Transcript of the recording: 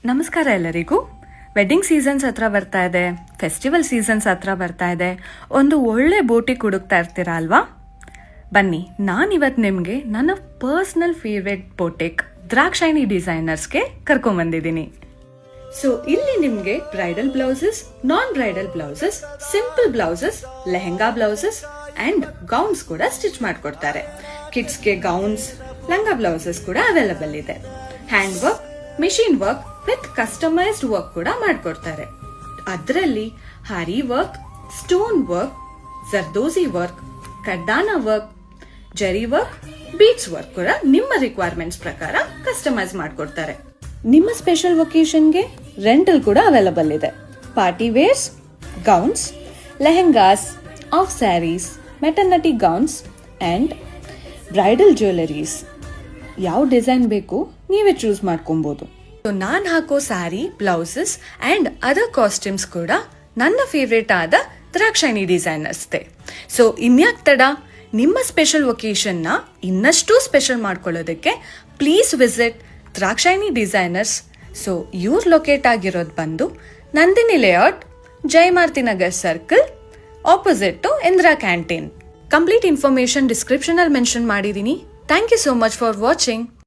ನಮಸ್ಕಾರ ಎಲ್ಲರಿಗೂ. Wedding seasons ಹತ್ರ ಬರ್ತಾ ಇದೆ, ಫೆಸ್ಟಿವಲ್ ಸೀಸನ್ಸ್ ಹತ್ರ ಬರ್ತಾ ಇದೆ. ಒಂದು ಒಳ್ಳೆ ಬೋಟಿಗೆ ಹುಡುಕ್ತಾ ಇರ್ತೀರಾ ಅಲ್ವಾ? ಬನ್ನಿ, ನಾನಿವತ್ತು ನಿಮಗೆ ನನ್ನ ಪರ್ಸ್ನಲ್ ಫೇವ್ರೆಟ್ ಬೋಟಿಕ್ ದ್ರಾಕ್ಷಾಯಿಣಿ ಡಿಸೈನರ್ಸ್ಗೆ ಕರ್ಕೊಂಬಂದಿದ್ದೀನಿ. ಸೊ ಇಲ್ಲಿ ನಿಮಗೆ bridal blouses, non bridal blouses, simple blouses, lehenga blouses and gowns ಕೂಡ ಸ್ಟಿಚ್ ಮಾಡ್ಕೊಡ್ತಾರೆ. ಕಿಡ್ಸ್ಗೆ ಗೌನ್ಸ್, ಲಂಗಾ ಬ್ಲೌಸಸ್ ಕೂಡ ಅವೈಲಬಲ್ ಇದೆ. Hand work, machine work with customised work ಕೂಡ ಮಾಡ್ಕೊಡ್ತಾರೆ. ಅದರಲ್ಲಿ aari work, stone work, zardosi work, ಕಡ್ಡಾನ work, zari work, beads work ಕೂಡ ನಿಮ್ಮ ರಿಕ್ವೈರ್ಮೆಂಟ್ಸ್ ಪ್ರಕಾರ ಕಸ್ಟಮೈಸ್ ಮಾಡ್ಕೊಡ್ತಾರೆ. ನಿಮ್ಮ ಸ್ಪೆಷಲ್ ಒಕೇಶನ್ಗೆ ರೆಂಟಲ್ ಕೂಡ ಅವೈಲಬಲ್ ಇದೆ. Party wares, gowns, lehengas, of sarees, maternity gowns and bridal jewelleries. ಯಾವ ಡಿಸೈನ್ ಬೇಕು ನೀವೇ ಚೂಸ್ ಮಾಡ್ಕೊಬಹುದು. ನಾನು ಹಾಕೋ sari, blouses and other costumes ಕೂಡ ನನ್ನ ಫೇವ್ರೇಟ್ ಆದ ದ್ರಾಕ್ಷಾಯಿಣಿ ಡಿಸೈನರ್ಸ್ದೆ. ಸೊ ಇನ್ಯಾಕ್ ತಡ, ನಿಮ್ಮ ಸ್ಪೆಷಲ್ ಒಕೇಶನ್ನ ಇನ್ನಷ್ಟು ಸ್ಪೆಷಲ್ ಮಾಡ್ಕೊಳ್ಳೋದಕ್ಕೆ please visit Drakshayini designers. So ಇವ್ರು ಲೊಕೇಟ್ ಆಗಿರೋದು ಬಂದು Nandini layout, Jayamaruthi Nagar circle, opposite to Indira canteen. Complete information description ಅಲ್ಲಿ ಮೆನ್ಷನ್ ಮಾಡಿದ್ದೀನಿ. Thank you so much for watching.